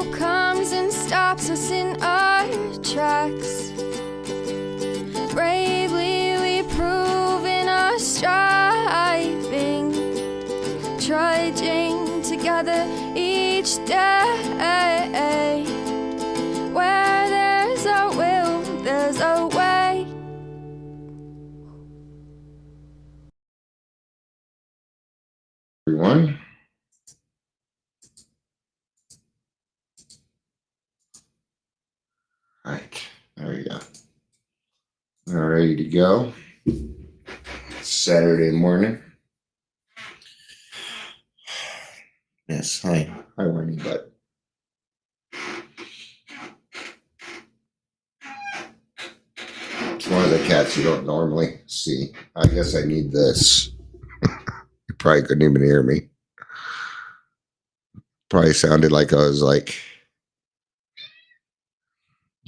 who comes and stops us in our tracks. Bravely we prove in our striving, trudging together each day. Where there's a will, there's a way. Everyone. All right, there we go. All ready to go. It's Saturday morning. Yes, hi, whiny butt. It's one of the cats you don't normally see. I guess I need this. You probably couldn't even hear me. Probably sounded like I was like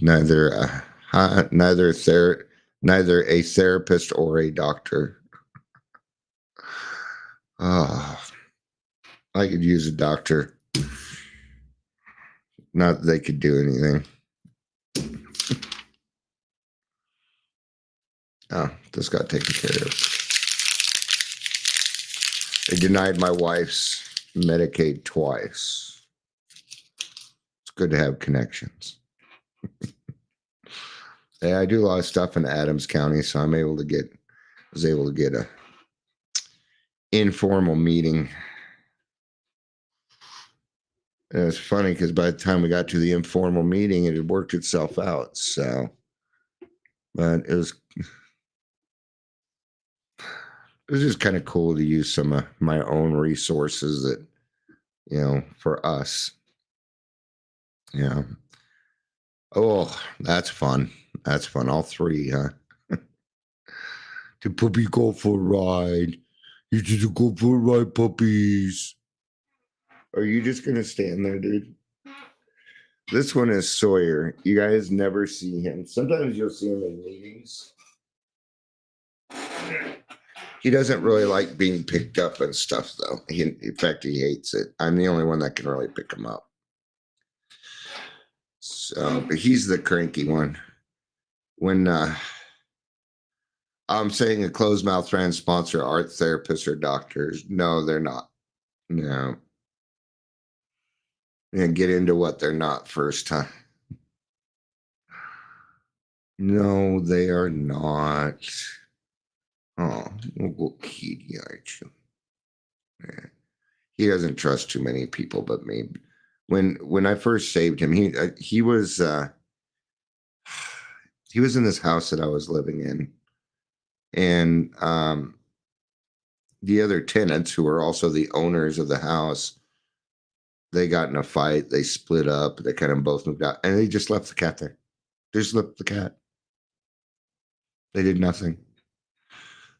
neither a therapist or a doctor. Oh, I could use a doctor. Not that they could do anything. Oh, this got taken care of. They denied my wife's Medicaid twice. It's good to have connections. Yeah, I do a lot of stuff in Adams County, so I was able to get a informal meeting. And it was funny because by the time we got to the informal meeting, it had worked itself out. So, but it was just kind of cool to use some of my own resources that, for us. Yeah. Oh, that's fun. That's fun. All three, huh? The puppy go for a ride. You just go for a ride, puppies. Are you just going to stand there, dude? This one is Sawyer. You guys never see him. Sometimes you'll see him in meetings. He doesn't really like being picked up and stuff, though. In fact, he hates it. I'm the only one that can really pick him up. So, but he's the cranky one. When I'm saying a closed mouth trans sponsor art therapists or doctors, no, they're not. No. And get into what they're not first, huh? No, they are not. Oh, little kitty, aren't you? Yeah. He doesn't trust too many people but me. When I first saved him, he was in this house that I was living in, and the other tenants, who are also the owners of the house, they got in a fight. They split up. They kind of both moved out, and they just left the cat there. They just left the cat. They did nothing.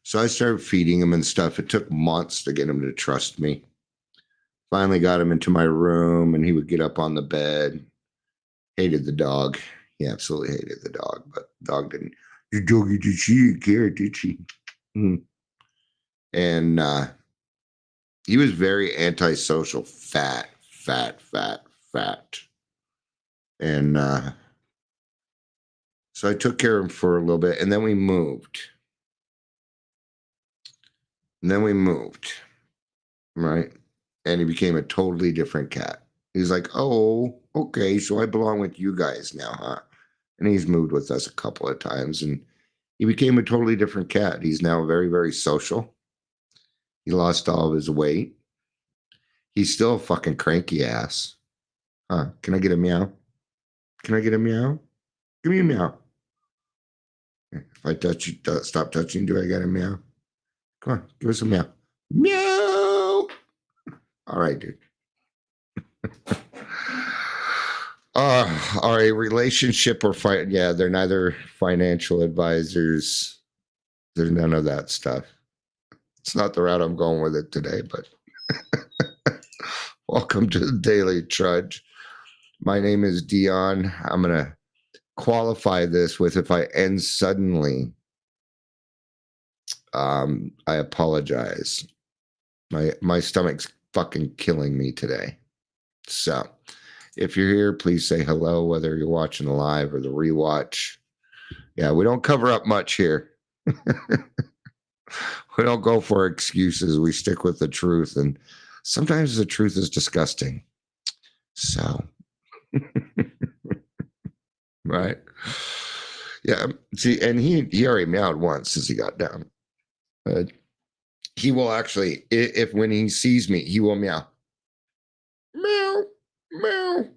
So I started feeding him and stuff. It took months to get him to trust me. Finally got him into my room, and he would get up on the bed. Hated the dog. He absolutely hated the dog, but the dog didn't. The doggy, did she care, did she? And he was very antisocial, fat. And so I took care of him for a little bit, and then we moved. Right? And he became a totally different cat. He's like, oh, okay, so I belong with you guys now, huh? And he's moved with us a couple of times, and he became a totally different cat. He's now very, very social. He lost all of his weight. He's still a fucking cranky ass. Huh? Can I get a meow? Can I get a meow? Give me a meow. If I touch you, stop touching, do I get a meow? Come on, give us a meow. Meow! All right, dude. Are a relationship or fight? Yeah, they're neither financial advisors. There's none of that stuff. It's not the route I'm going with it today, but welcome to the Daily Trudge. My name is Dion. I'm going to qualify this with, if I end suddenly, I apologize. My stomach's fucking killing me today. So If you're here, please say hello, whether you're watching the live or the rewatch. Yeah, we don't cover up much here. We don't go for excuses. We stick with the truth. And sometimes the truth is disgusting. So, right. Yeah. See, and he already meowed once as he got down. He will actually, if when he sees me, he will meow. Meow, meow.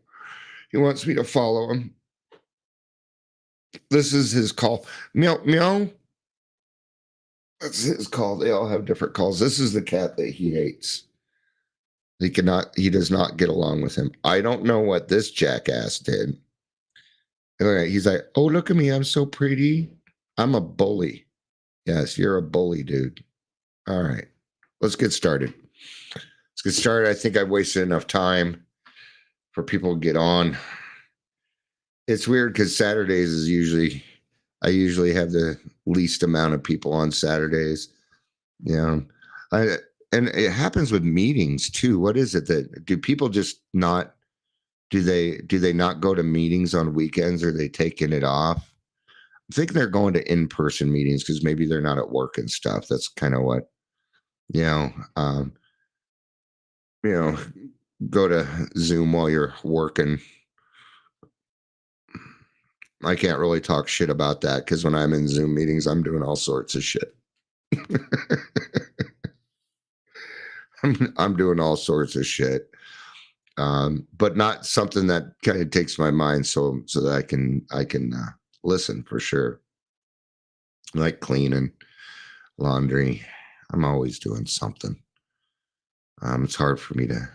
He wants me to follow him. This is his call. Meow, meow. That's his call. They all have different calls. This is the cat that he hates. He does not get along with him. I don't know what this jackass did. He's like, oh, look at me. I'm so pretty. I'm a bully. Yes, you're a bully, dude. All right. Let's get started. I think I wasted enough time for people to get on. It's weird because Saturdays is I usually have the least amount of people on Saturdays. And it happens with meetings too. What is it that do people just not? Do they not go to meetings on weekends, or are they taking it off? I'm thinking they're going to in-person meetings because maybe they're not at work and stuff. That's kind of what, go to Zoom while you're working. I can't really talk shit about that because when I'm in Zoom meetings, I'm doing all sorts of shit. I'm doing all sorts of shit, but not something that kind of takes my mind so that I can listen for sure. Like cleaning, laundry. I'm always doing something. It's hard for me to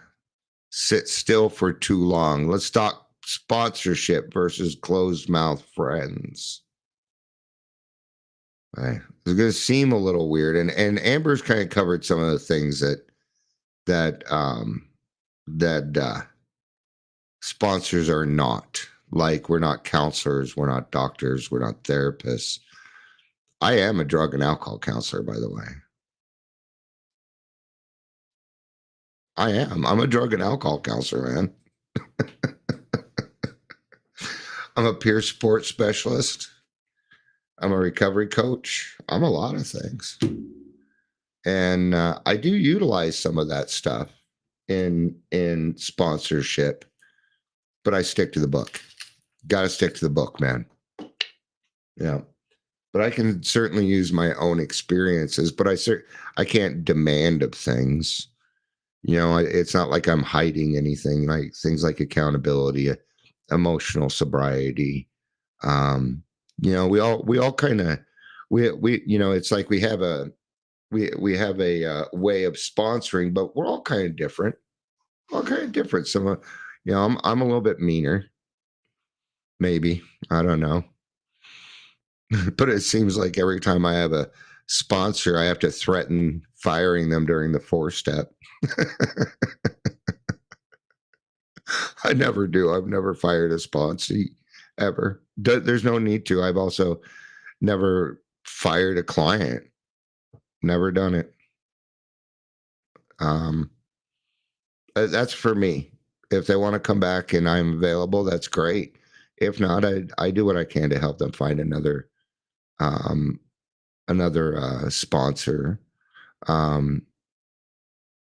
sit still for too long. Let's talk sponsorship versus closed mouth friends. Right. It's going to seem a little weird, and Amber's kind of covered some of the things that sponsors are not. Like, we're not counselors, we're not doctors, we're not therapists. I am a drug and alcohol counselor, by the way. I am. I'm a drug and alcohol counselor, man. I'm a peer support specialist. I'm a recovery coach. I'm a lot of things. And I do utilize some of that stuff in sponsorship, but I stick to the book. Got to stick to the book, man. Yeah. But I can certainly use my own experiences, but I can't demand of things. It's not like I'm hiding anything, like things like accountability, emotional sobriety. We all kind of, it's like we have a way of sponsoring, but we're all kind of different. Some, I'm a little bit meaner, maybe, I don't know. But it seems like every time I have a sponsor, I have to threaten firing them during the 4-step. I never do. I've never fired a sponsee ever. There's no need to. I've also never fired a client. Never done it. That's for me. If they want to come back and I'm available, that's great. If not, I do what I can to help them find another sponsor.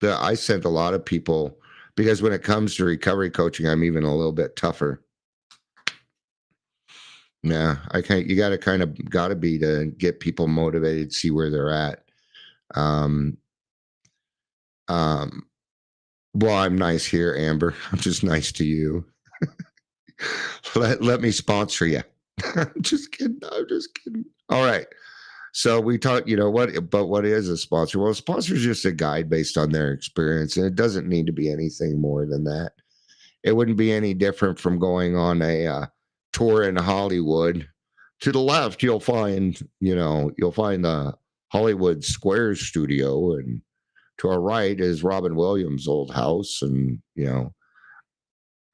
I sent a lot of people, because when it comes to recovery coaching, I'm even a little bit tougher. Yeah, you got to be to get people motivated, see where they're at. Well, I'm nice here, Amber. I'm just nice to you. Let me sponsor you. I'm just kidding. All right. So we talked, what is a sponsor? Well, a sponsor is just a guide based on their experience, and it doesn't need to be anything more than that. It wouldn't be any different from going on a tour in Hollywood. To the left, you'll find the Hollywood Squares studio, and to our right is Robin Williams' old house, and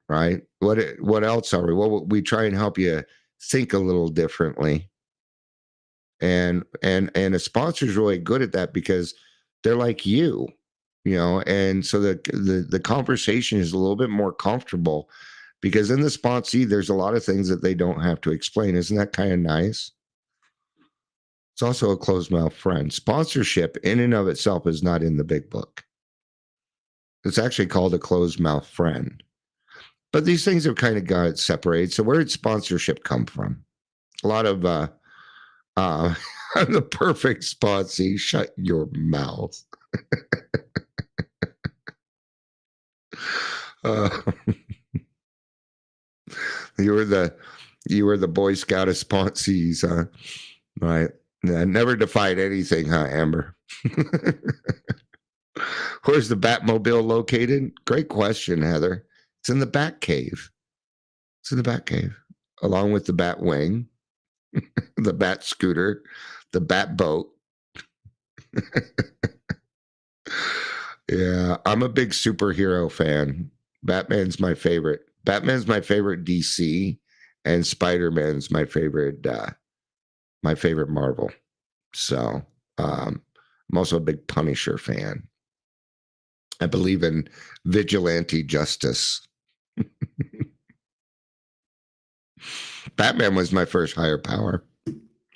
right. What else are we? Well, we try and help you think a little differently. And a sponsor is really good at that because they're like you, and so the conversation is a little bit more comfortable because in the sponsee, there's a lot of things that they don't have to explain. Isn't that kind of nice? It's also a closed mouth friend. Sponsorship in and of itself is not in the big book. It's actually called a closed mouth friend. But these things have kind of got separated. So where did sponsorship come from? A lot of I'm the perfect sponsee. Shut your mouth. You were the Boy Scout of sponsees, huh? Right. I never defied anything, huh, Amber? Where's the Batmobile located? Great question, Heather. It's in the Bat Cave. It's in the Bat Cave, along with the Bat Wing, the Bat Scooter, the Bat Boat. Yeah, I'm a big superhero fan. Batman's my favorite. Batman's my favorite DC, and Spider-Man's my favorite Marvel. So I'm also a big Punisher fan. I believe in vigilante justice. Batman was my first higher power.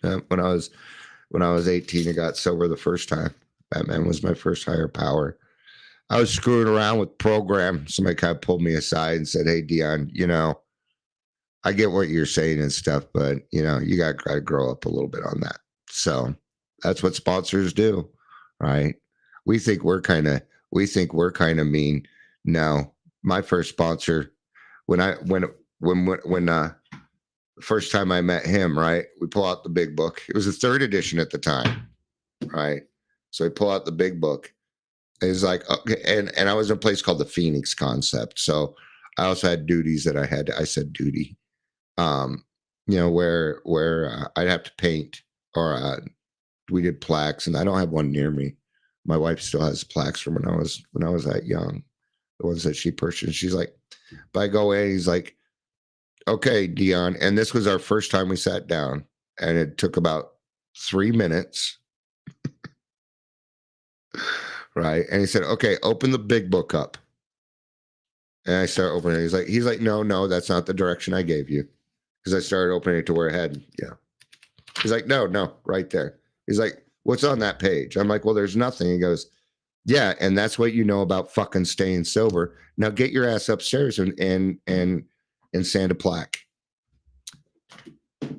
When I was 18, I got sober the first time. Batman was my first higher power. I was screwing around with program. Somebody kind of pulled me aside and said, "Hey, Dion, I get what you're saying and stuff, but you got to grow up a little bit on that." So that's what sponsors do, right? We think we're kind of mean. No, my first sponsor, when the first time I met him, right? We pull out the big book. It was the 3rd edition at the time, right? So we pull out the big book. It's like, okay, and I was in a place called the Phoenix Concept. So I also had duties that I said duty, where I'd have to paint, or we did plaques, and I don't have one near me. My wife still has plaques from when I was that young, the ones that she purchased. She's like, but I go in, he's like, "Okay, Dion," and this was our first time we sat down, and it took about 3 minutes. Right. And he said, "Okay, open the big book up." And I started opening it. He's like, no, that's not the direction I gave you. Because I started opening it to where it had, yeah. He's like, no, right there. He's like, "What's on that page?" I'm like, "Well, there's nothing." He goes, "Yeah, and that's what you know about fucking staying sober. Now get your ass upstairs and sand a plaque."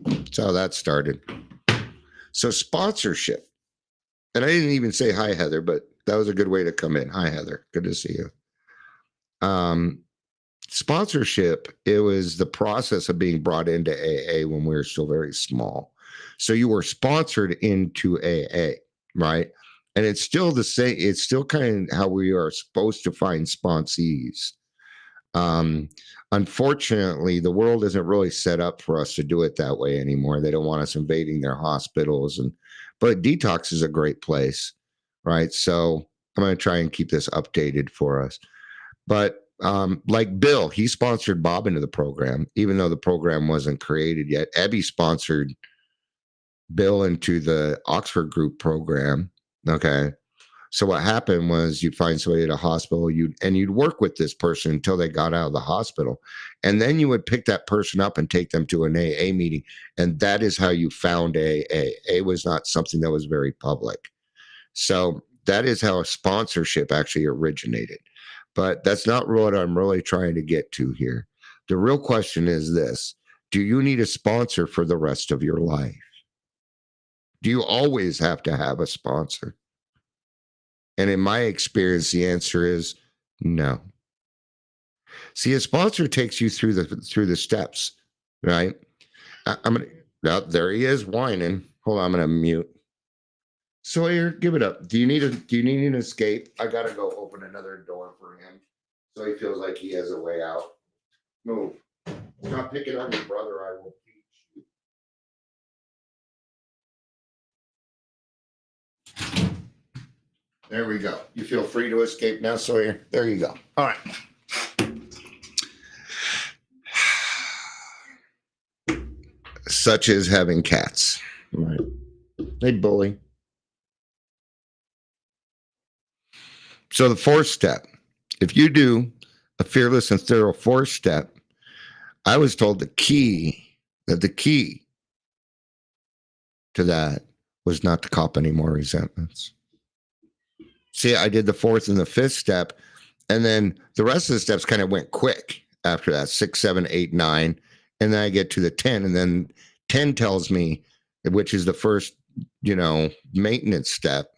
That's how that started. So sponsorship. And I didn't even say hi, Heather, but that was a good way to come in. Hi, Heather. Good to see you. Sponsorship, it was the process of being brought into AA when we were still very small. So you were sponsored into AA, right? And it's still the same. It's still kind of how we are supposed to find sponsees. Unfortunately, the world isn't really set up for us to do it that way anymore. They don't want us invading their hospitals, but Detox is a great place, right? So I'm going to try and keep this updated for us. But like Bill, he sponsored Bob into the program, even though the program wasn't created yet. Ebby sponsored Bill into the Oxford Group program. Okay. So what happened was you'd find somebody at a hospital, you'd work with this person until they got out of the hospital. And then you would pick that person up and take them to an AA meeting. And that is how you found AA. AA was not something that was very public. So that is how a sponsorship actually originated. But that's not what I'm really trying to get to here. The real question is this: do you need a sponsor for the rest of your life? Do you always have to have a sponsor? And in my experience, the answer is no. See, a sponsor takes you through the steps, right? I'm gonna. Now, there he is whining. Hold on, I'm gonna mute. Sawyer, give it up. Do you need an escape? I gotta go open another door for him, so he feels like he has a way out. Move. Stop picking on your brother. I will teach you. There we go. You feel free to escape now, Sawyer. There you go. All right. Such as having cats. All right. They bully. So the 4th step, if you do a fearless and thorough 4th step, I was told the key to that was not to cop any more resentments. See, I did the fourth and the fifth step, and then the rest of the steps kind of went quick after that 6, 7, 8, 9. And then I get to the 10, and then 10 tells me, which is the first, maintenance step,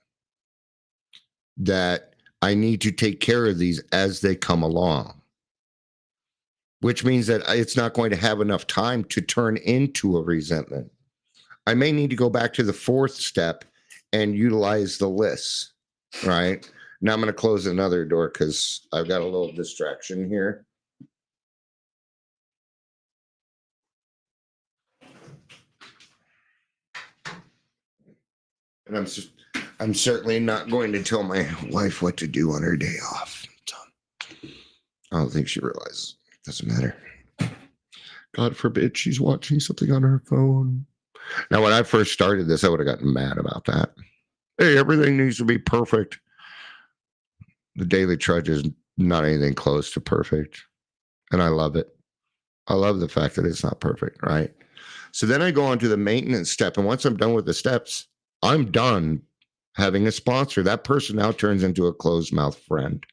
that I need to take care of these as they come along, which means that it's not going to have enough time to turn into a resentment. I may need to go back to the fourth step and utilize the lists, right? Now I'm going to close another door because I've got a little distraction here. And I'm certainly not going to tell my wife what to do on her day off. So I don't think she realizes. It doesn't matter. God forbid she's watching something on her phone. Now, when I first started this, I would have gotten mad about that. Hey, everything needs to be perfect. The Daily Trudge is not anything close to perfect. And I love it. I love the fact that it's not perfect, right? So then I go on to the maintenance step. And once I'm done with the steps, I'm done having a sponsor. That person now turns into a closed mouth friend.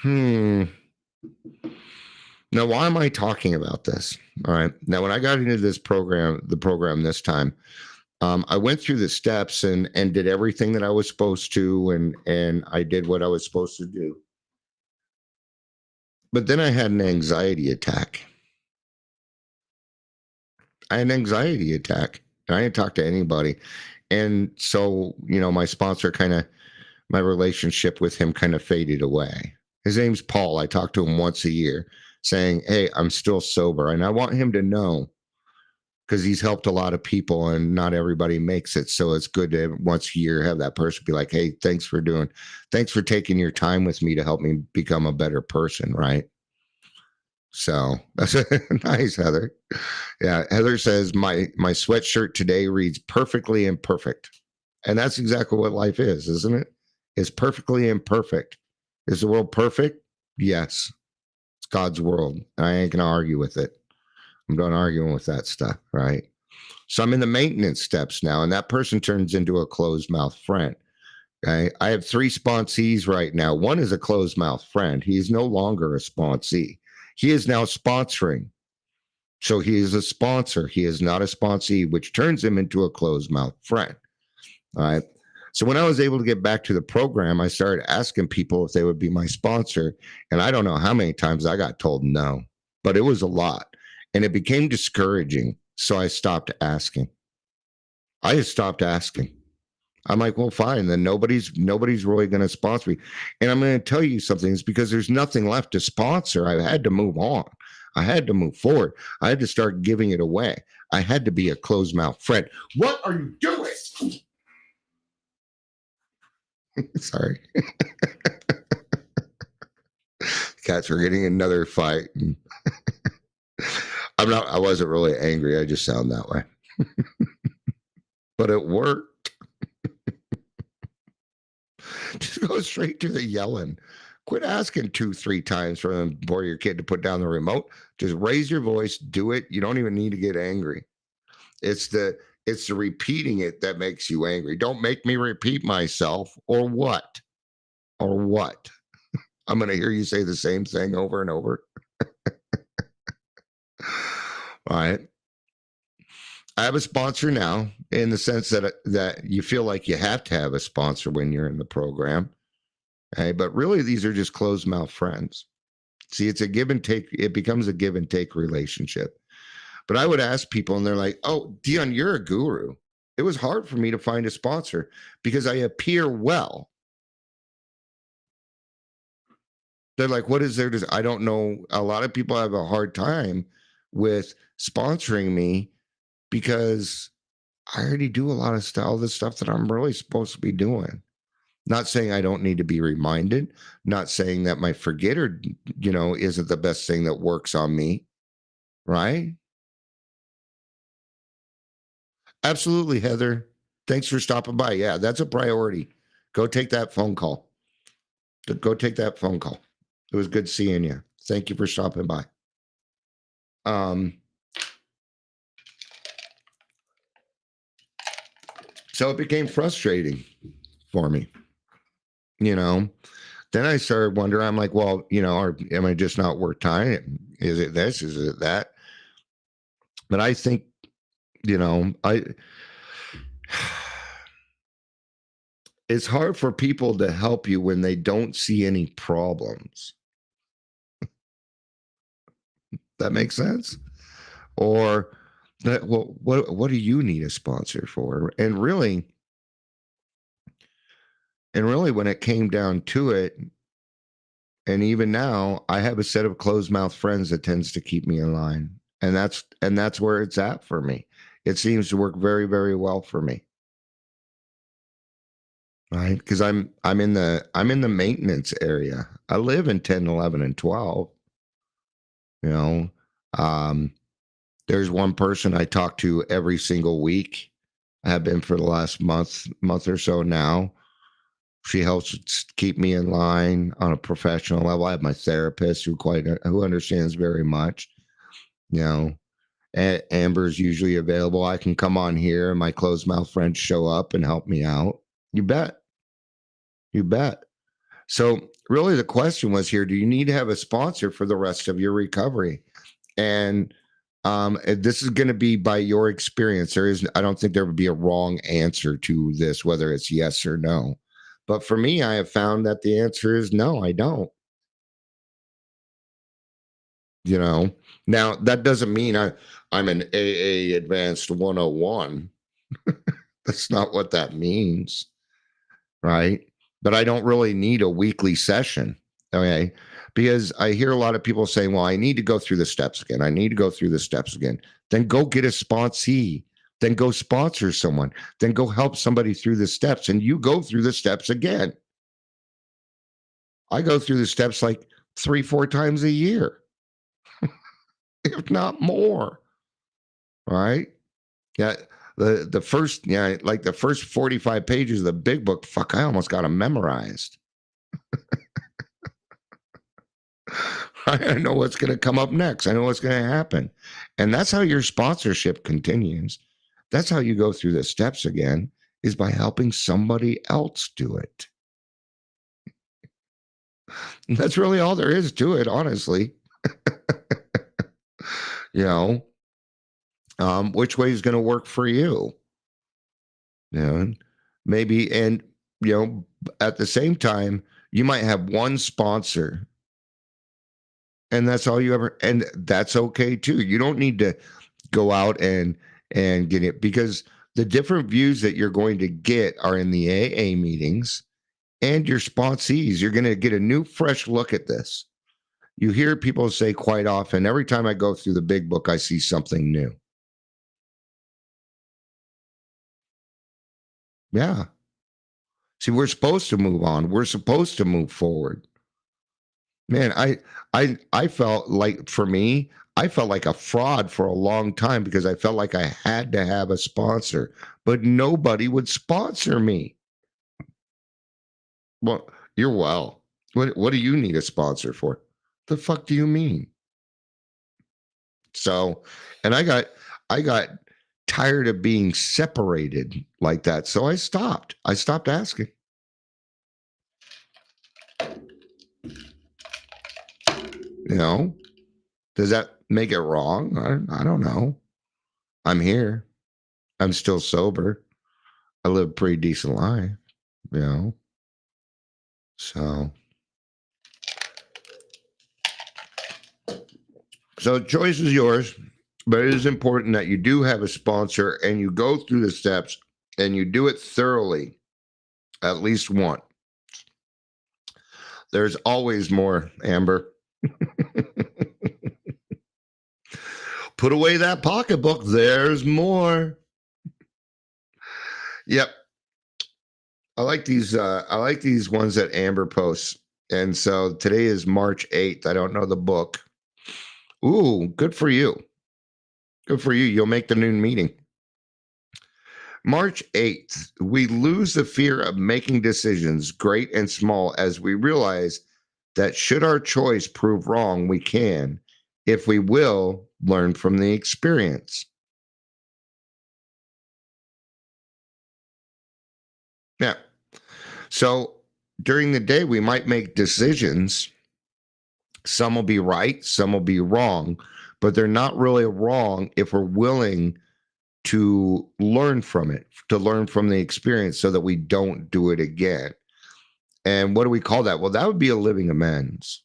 Now, why am I talking about this? All right. Now, when I got into the program this time, I went through the steps and did everything that I was supposed to, and I did what I was supposed to do. But then I had an anxiety attack. I had an anxiety attack, and I didn't talk to anybody. And so, my sponsor my relationship with him kind of faded away. His name's Paul. I talk to him once a year saying, hey, I'm still sober. And I want him to know, because he's helped a lot of people and not everybody makes it. So it's good to once a year have that person be like, hey, thanks for taking your time with me to help me become a better person. Right. So that's nice, Heather. Yeah. Heather says my sweatshirt today reads perfectly imperfect. And that's exactly what life is, isn't it? It's perfectly imperfect. Is the world perfect? Yes. It's God's world. I ain't going to argue with it. I'm done arguing with that stuff, right? So I'm in the maintenance steps now, and that person turns into a closed mouth friend. Okay. I have 3 sponsees right now. One is a closed mouth friend. He is no longer a sponsee. He is now sponsoring. So he is a sponsor. He is not a sponsee, which turns him into a closed mouth friend. All right. So when I was able to get back to the program, I started asking people if they would be my sponsor. And I don't know how many times I got told no, but it was a lot. And it became discouraging. So I stopped asking. I just stopped asking. I'm like, well, fine. Then nobody's really going to sponsor me. And I'm going to tell you something. It's because there's nothing left to sponsor. I had to move on. I had to move forward. I had to start giving it away. I had to be a closed mouth friend. What are you doing? Sorry. Cats were getting another fight. I wasn't really angry. I just sound that way. But it worked. Just go straight to the yelling. Quit asking 2-3 times for your kid to put down the remote. Just raise your voice, do it. You don't even need to get angry. It's the repeating it that makes you angry. Don't make me repeat myself, or what? Or what? I'm going to hear you say the same thing over and over. All right. I have a sponsor now, in the sense that you feel like you have to have a sponsor when you're in the program. Okay, but really these are just closed mouth friends. See, it's a give and take. It becomes a give and take relationship. But I would ask people, and they're like, oh, Dion, you're a guru. It was hard for me to find a sponsor because I appear well. They're like, what is there to, I don't know. A lot of people have a hard time with sponsoring me because I already do a lot of stuff, all the stuff that I'm really supposed to be doing. Not saying I don't need to be reminded, not saying that my forgetter, isn't the best thing that works on me, right? Absolutely, Heather. Thanks for stopping by. Yeah, that's a priority. Go take that phone call. Go take that phone call. It was good seeing you. Thank you for stopping by. So it became frustrating for me, you know. Then I started wondering, I'm like, well, am I just not worth time? Is it this? Is it that? But I think, it's hard for people to help you when they don't see any problems. That makes sense? Or that, well, what do you need a sponsor for? And really, when it came down to it, and even now, I have a set of closed mouth friends that tends to keep me in line. And that's where it's at for me. It seems to work very, very well for me. Right? Because I'm in the maintenance area. I live in 10, 11, and 12. There's one person I talk to every single week. I have been for the last month or so now. She helps keep me in line on a professional level. I have my therapist who understands very much. Amber's usually available. I can come on here and my closed mouth friends show up and help me out. You bet. So really the question was here, do you need to have a sponsor for the rest of your recovery? And this is going to be by your experience. I don't think there would be a wrong answer to this, whether it's yes or no. But for me, I have found that the answer is no, I don't. Now that doesn't mean I'm an AA Advanced 101. That's not what that means, right? But I don't really need a weekly session, okay? Because I hear a lot of people saying, well, I need to go through the steps again. I need to go through the steps again. Then go get a sponsee. Then go sponsor someone. Then go help somebody through the steps. And you go through the steps again. I go through the steps like 3-4 times a year, if not more. Right? Yeah. The first, like the first 45 pages of the big book, I almost got them memorized. I know what's going to come up next. I know what's going to happen. And that's how your sponsorship continues. That's how you go through the steps again, is by helping somebody else do it. And that's really all there is to it, honestly. Which way is going to work for you? Maybe, and at the same time, you might have one sponsor, and that's all you ever, and that's okay too. You don't need to go out and get it, because the different views that you're going to get are in the AA meetings and your sponsees. You're going to get a new, fresh look at this. You hear people say quite often, every time I go through the big book, I see something new. Yeah. See, we're supposed to move on. We're supposed to move forward. Man, I felt like, for me, I felt like a fraud for a long time because I felt like I had to have a sponsor, but nobody would sponsor me. Well, what do you need a sponsor for? The fuck do you mean? So, and I got tired of being separated like that. So I stopped asking. Does that make it wrong? I don't know. I'm here. I'm still sober. I live a pretty decent life, So choice is yours, but it is important that you do have a sponsor and you go through the steps and you do it thoroughly, at least once. There's always more, Amber. Put away that pocketbook. There's more. Yep. I like these ones that Amber posts. And so today is March 8th. I don't know the book. Ooh, good for you. Good for you. You'll make the noon meeting. March 8th, we lose the fear of making decisions, great and small, as we realize that should our choice prove wrong, we can, if we will, learn from the experience. Yeah. So during the day, we might make decisions. Some will be right, some will be wrong, but they're not really wrong if we're willing to learn from it, to learn from the experience so that we don't do it again. And what do we call that? Well, that would be a living amends.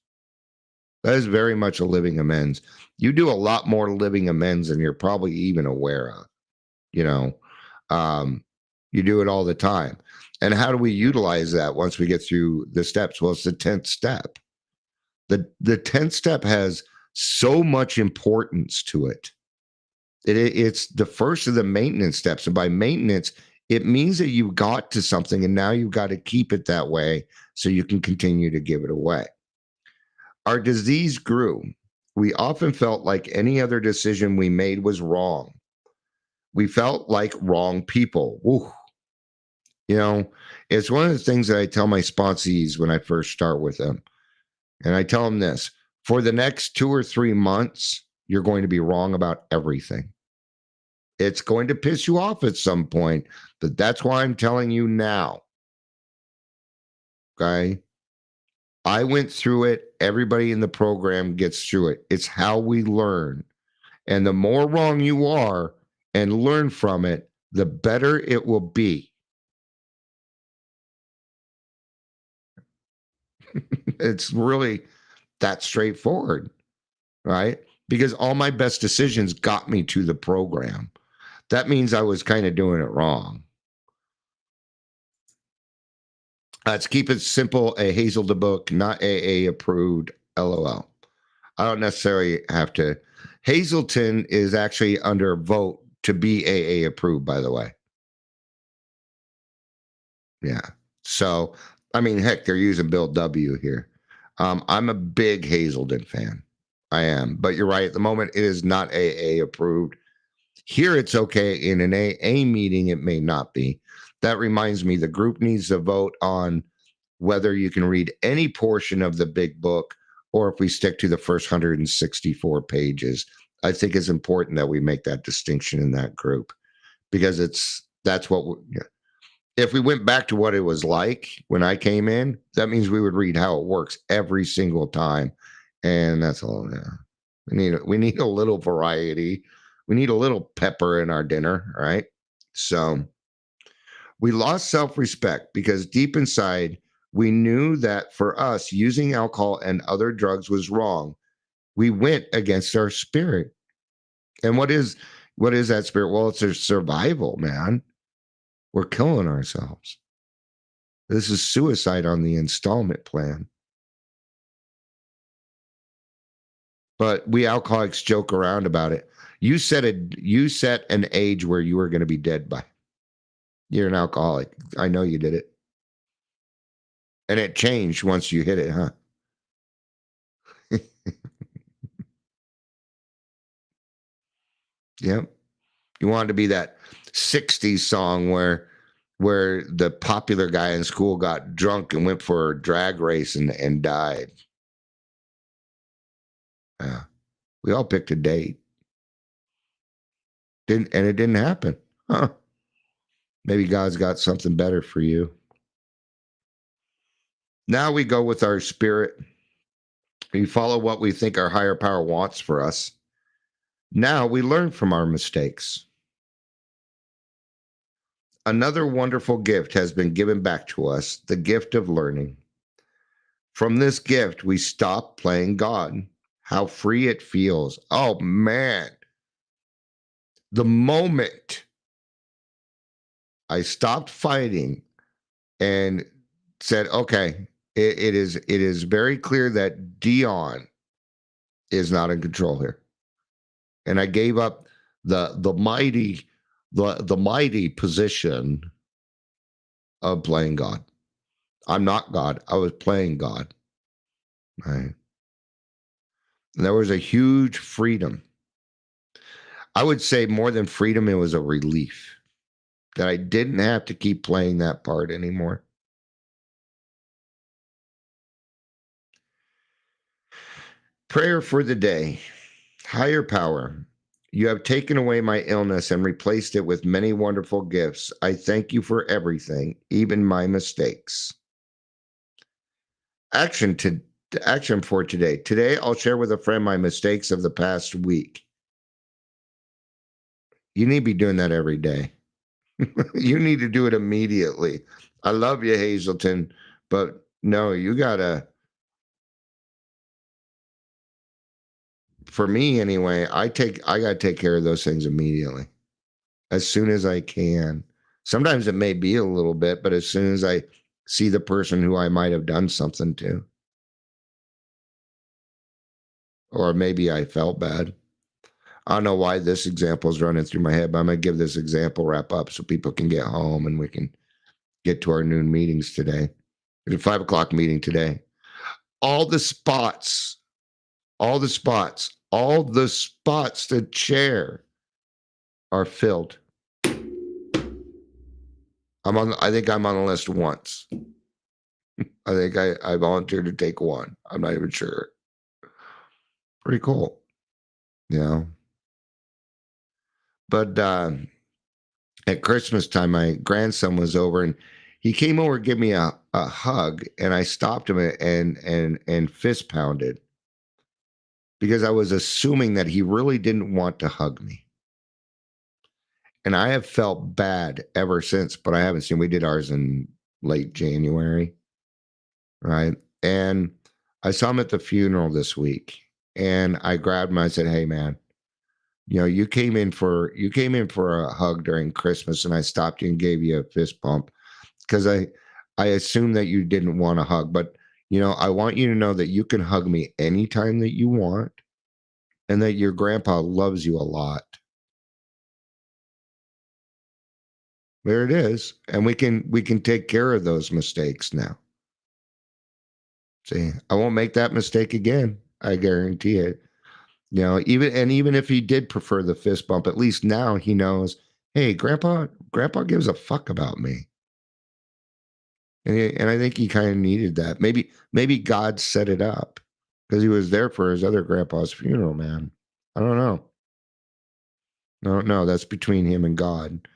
That is very much a living amends. You do a lot more living amends than you're probably even aware of. You know, um, you do it all the time. And how do we utilize that once we get through the steps? Well, it's the 10th step. The 10th step has so much importance to it. It's the first of the maintenance steps. And by maintenance, it means that you got to something and now you've got to keep it that way so you can continue to give it away. Our disease grew. We often felt like any other decision we made was wrong. We felt like wrong people. Woo. You know, it's one of the things that I tell my sponsees when I first start with them. And I tell them this: for the next 2 or 3 months, you're going to be wrong about everything. It's going to piss you off at some point, but that's why I'm telling you now. Okay. I went through it. Everybody in the program gets through it. It's how we learn. And the more wrong you are and learn from it, the better it will be. It's really that straightforward, right? Because all my best decisions got me to the program. That means I was kind of doing it wrong. Let's keep it simple. A Hazelden book, not AA approved. LOL. I don't necessarily have to. Hazelden is actually under vote to be AA approved, by the way. Yeah. So, I mean, heck, they're using Bill W here. I'm a big Hazelden fan. I am. But you're right. At the moment, it is not AA approved. Here, it's okay. In an AA meeting, it may not be. That reminds me, the group needs to vote on whether you can read any portion of the big book or if we stick to the first 164 pages. I think it's important that we make that distinction in that group because that's what if we went back to what it was like when I came in, that means we would read how it works every single time. And that's all. Yeah. We need a little variety. We need a little pepper in our dinner, right? So we lost self-respect because deep inside, we knew that for us, using alcohol and other drugs was wrong. We went against our spirit. And what is that spirit? Well, it's a survival, man. We're killing ourselves. This is suicide on the installment plan. But we alcoholics joke around about it. You set an age where you were going to be dead by. You're an alcoholic. I know you did it. And it changed once you hit it, huh? Yep. You wanted to be that 60s song where the popular guy in school got drunk and went for a drag race and died. Yeah. We all picked a date. And it didn't happen. Huh. Maybe God's got something better for you. Now we go with our spirit. We follow what we think our higher power wants for us. Now we learn from our mistakes. Another wonderful gift has been given back to us, the gift of learning. From this gift, we stop playing God. How free it feels. Oh, man. The moment I stopped fighting and said, okay, it is very clear that Dion is not in control here. And I gave up the mighty position of playing God. I'm not God. I was playing God. Right. And there was a huge freedom. I would say more than freedom, it was a relief that I didn't have to keep playing that part anymore. Prayer for the day. Higher power, you have taken away my illness and replaced it with many wonderful gifts. I thank you for everything, even my mistakes. Action to action for today. Today, I'll share with a friend my mistakes of the past week. You need to be doing that every day. You need to do it immediately. I love you, Hazelton, but no, you gotta. For me, anyway, I gotta take care of those things immediately, as soon as I can. Sometimes it may be a little bit, but as soon as I see the person who I might have done something to, or maybe I felt bad. I don't know why this example is running through my head, but I'm going to give this example wrap up so people can get home and we can get to our noon meetings today. It's a 5 o'clock meeting today. All the spots, the chair are filled. I think I'm on the list once. I think I volunteered to take one. I'm not even sure. Pretty cool. But at Christmas time, my grandson was over and he came over to give me a hug, and I stopped him and fist pounded because I was assuming that he really didn't want to hug me. And I have felt bad ever since, but I haven't seen. We did ours in late January, right? And I saw him at the funeral this week, and I grabbed him. I said, "Hey, man, you came in for a hug during Christmas, and I stopped you and gave you a fist bump because I assumed that you didn't want a hug, but I want you to know that you can hug me anytime that you want, and that your grandpa loves you a lot." There it is, and we can take care of those mistakes now. See, I won't make that mistake again. I guarantee it. Even if he did prefer the fist bump, at least now he knows, hey, grandpa gives a fuck about me. And I think he kind of needed that. Maybe God set it up because he was there for his other grandpa's funeral, man. I don't know. No, that's between him and God.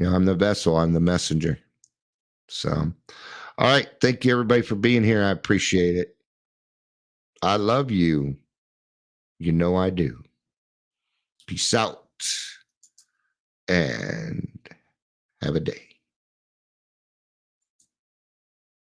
I'm the vessel, I'm the messenger. So, all right. Thank you, everybody, for being here. I appreciate it. I love you. You know I do. Peace out and have a day.